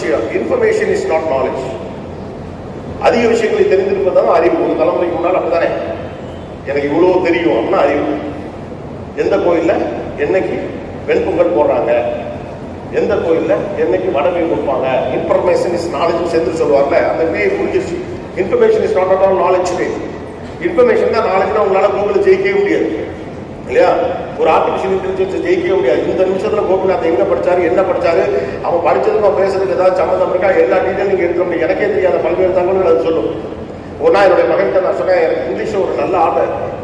விஷயம். Information is not knowledge. அதிக விஷயங்களை தெரிந்திருப்பதுதான் அறிவு. ஒரு தலைமுறைக்கு முன்னால் அப்படித்தானே, எனக்கு இவ்வளவு தெரியும் அப்படின்னா அறிவு. எந்த கோயில்ல என்னைக்கு வெண்பொங்கல் போடுறாங்க, எந்த கோயில்ல என்னைக்கு வடகை கொடுப்பாங்க, இன்ஃபர்மேஷன் இஸ் நாலேஜ் சேர்ந்து சொல்லுவாங்கல்ல, அந்த வே புரிஞ்சிருச்சு. Information is not at all knowledge way. Information தான் நாலேஜ்னா உங்களால கூகுள் ஜெயிக்கவே முடியாது இல்லையா? ஒரு ஆர்டிபிஷியல் இன்டெலிஜென்ஸ் ஜெயிக்கவே முடியாது. இந்த நிமிஷத்துல கோபிநாத் எங்க படிச்சாரு, என்ன படிச்சாரு, அவன் படிச்சதுக்கு அவன் பேசுறதுக்கு ஏதாவது சம்மந்தம் இருக்கா, எல்லா டீட்டெயில் நீங்க எடுக்க முடியும். எனக்கே தெரியாத பல்வேறு தகவல்கள் அது சொல்லும். ஒரு நாள் என்னுடைய மகன்கிட்ட நான் சொன்னேன், எனக்கு இங்கிலீஷ் ஒரு நல்ல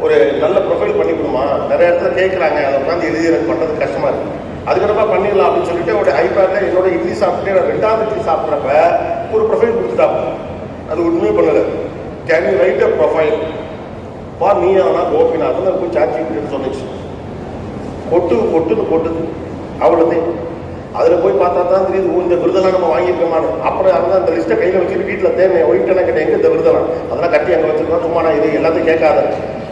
ஒரு நல்ல ப்ரொஃபைல் பண்ணி கொடுமா, நிறைய இடத்துல கேட்குறாங்க, அதை உட்காந்து எழுதி எனக்கு பண்ணுறது கஷ்டமா இருக்கு, அதுக்கப்புறமா பண்ணிடலாம் அப்படின்னு சொல்லிட்டு ஒரு ஐபேட்ல என்னோட இட்லி சாப்பிட்டு நான் 2வது இட்லி சாப்பிட்றப்ப ஒரு ப்ரொஃபைல் கொடுத்துட்டாங்க. அது ஒன்றுமே பண்ணலை. Can you right a profile for நீ ஆனா கோபிநாத் போய் சாட்சி சொன்னிச்சு. பொட்டுன்னு போட்டுது அவ்வளோதான். அதில் போய் பார்த்தா தான் தெரியுது, இந்த விருதெல்லாம் நம்ம வாங்கியிருக்கோமான்னு. அப்புறம் அதான் அந்த லிஸ்ட்டை கையில் வச்சுட்டு வீட்டில் தேவை ஒயிட்டெல்லாம் கேட்டேன், எங்கே இந்த விருதெல்லாம், அதெல்லாம் கட்டி அங்கே வச்சுருக்கோம், சும்மா நான் இது எல்லாத்தையும் கேட்காத.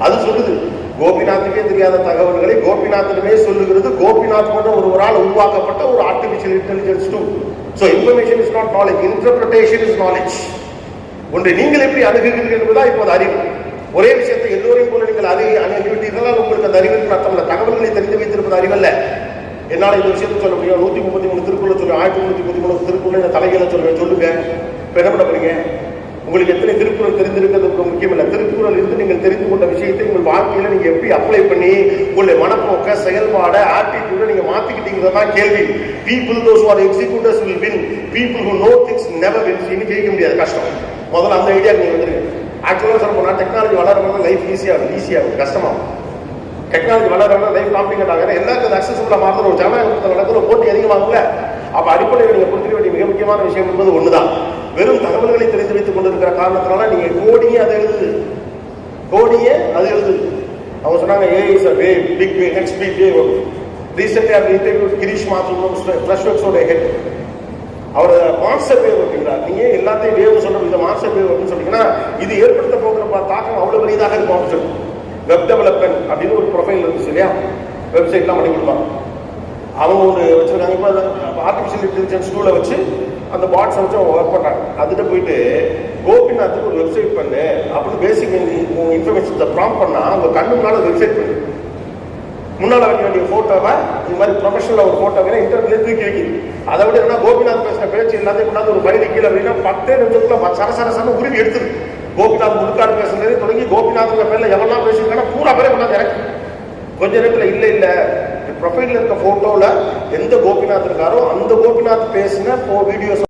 அது சொல்லுது கோபிநாத்துக்கே தெரியாத தகவல்களை கோபிநாத்திடமே சொல்லுகிறது. கோபிநாத் போன்ற ஒருவரால் உருவாக்கப்பட்ட ஒரு artificial intelligence too. So information is not knowledge, interpretation is knowledge. ஒன்றை நீங்கள் எப்படி அணுகுகிறீர்கள் என்பதுதான் இப்போது அறிவு. ஒரே விஷயத்தை எல்லோரையும் போல நீங்கள் அணுகிவிட்டீர்களால் உங்களுக்கு அந்த அறிவிற்கு அர்த்தம் இல்லை. தகவல்களை தெரிந்து வைத்திருப்பது அறிவல்ல. என்னால் இந்த விஷயத்தை சொல்ல முடியும். 133 திருக்குறளை சொல்லுவேன், 1333 திருக்குறளை தலைகளை சொல்லுவேன். சொல்லுங்க, இப்போ என்ன பண்ண போறீங்க? உங்களுக்கு எத்தனை திருக்குறள் தெரிந்திருக்கிறது முக்கியம் இல்லை. திருக்குறள் இருந்து நீங்கள் தெரிந்து கொண்ட விஷயத்தை உங்கள் வாழ்க்கையில நீங்க எப்படி அப்ளை பண்ணி உங்களுடைய மனப்போக்க, செயல்பாட, ஆட்டிடியூட நீங்க மாத்திக்கிட்டீங்கிறது தான் கேள்வி. People those who are executors will win, people who know things never wins. இன்னும் ஜெயிக்க முடியாது, கஷ்டம். முதல்ல அந்த ஐடியா நீங்க வந்துருங்க. ஆக்சுவலாக சொல்ல போனா டெக்னாலஜி வளரணும், லைஃப் ஈஸியாகும், கஷ்டமாகும். டெக்னாலஜி வளரணும், லைஃப் காம்ப்ளிகேட் ஆகும். எல்லாருக்கும் அக்சசிபிளா மாறுற ஒரு ஜனநாயகத்தில் நடக்கிற போட்டி அதிகமாகும்ல. அப்ப அடிப்படையில் நீங்க புரிஞ்சுக்க வேண்டிய மிக முக்கியமான விஷயம் என்பது ஒண்ணுதான். வெறும் தகவல்களை தெரிந்து வைத்துக் கொண்டிருக்கிற காரணத்தினால நீங்க கோடியே அது எழுது. அவங்க சொன்னாங்க a is a way, big way, next big way. Recently அவர் இன்டர்வியூ கிரீஷ் மாத்ரூம் ஃப்ரெஷ்வர்க்ஸோட ஹெட். அவர் மாஸ்டர் வேவ் அப்படிங்கிறார். நீங்க எல்லாத்தையும் வேவ் சொல்றது, இந்த மாஸ்டர் வேவ் அப்படின்னு சொன்னீங்கன்னா இது ஏற்படுத்த போகிற தாக்கம் அவ்வளவு பெரியதாக இருக்கும் அப்படின்னு சொல்லி வெப் டெவலப்மெண்ட் அப்படின்னு ஒரு ப்ரொஃபைல் இருந்துச்சு இல்லையா? வெப்சைட்லாம் பண்ணி கொடுப்பாங்க. அவங்க ஒன்று வச்சிருக்காங்க. இப்போ ஆர்டிஃபிஷியல் இன்டெலிஜென்ஸ் டூலை வச்சு அந்த பாட்ஸை வச்சு அவங்க ஒர்க் பண்ணுறாங்க. அதுகிட்ட போயிட்டு கோபிநாத்துக்கு ஒரு வெப்சைட் பண்ணு அப்படின்னு பேசிக் இன்ஃபர்மேஷன் ப்ராம்ப்ட் பண்ணா அவங்க கண்ணு முன்னால வெப்சைட் பண்ணு. முன்னால் வைக்க வேண்டிய போட்டோவை இந்த மாதிரி ப்ரொஃபஷனல் ஒரு போட்டோவை இன்டர்நெட்ல தூக்கி வைக்கிது. அதை விட என்ன கோபிநாத் பேசின பேச்சு எல்லாத்தையும் கொண்டாந்து ஒரு ஃபைல் கீழே அப்படின்னா 10 நிமிஷத்துக்குள்ள சரசரசன்னு உருவி எடுத்துரு. கோபிநாத் முழுக்காடு பேசுனதே தொடங்கி கோபிநாத் பேர்ல எவெல்லாம் பேசியிருக்காங்கன்னா பூரா பேரை கொண்டாந்து இறக்கு. கொஞ்ச நேரத்தில் இல்லை ப்ரொஃபைல்ல இருக்க போட்டோல எந்த கோபிநாத் இருக்காரோ அந்த கோபிநாத் பேசின வீடியோஸ்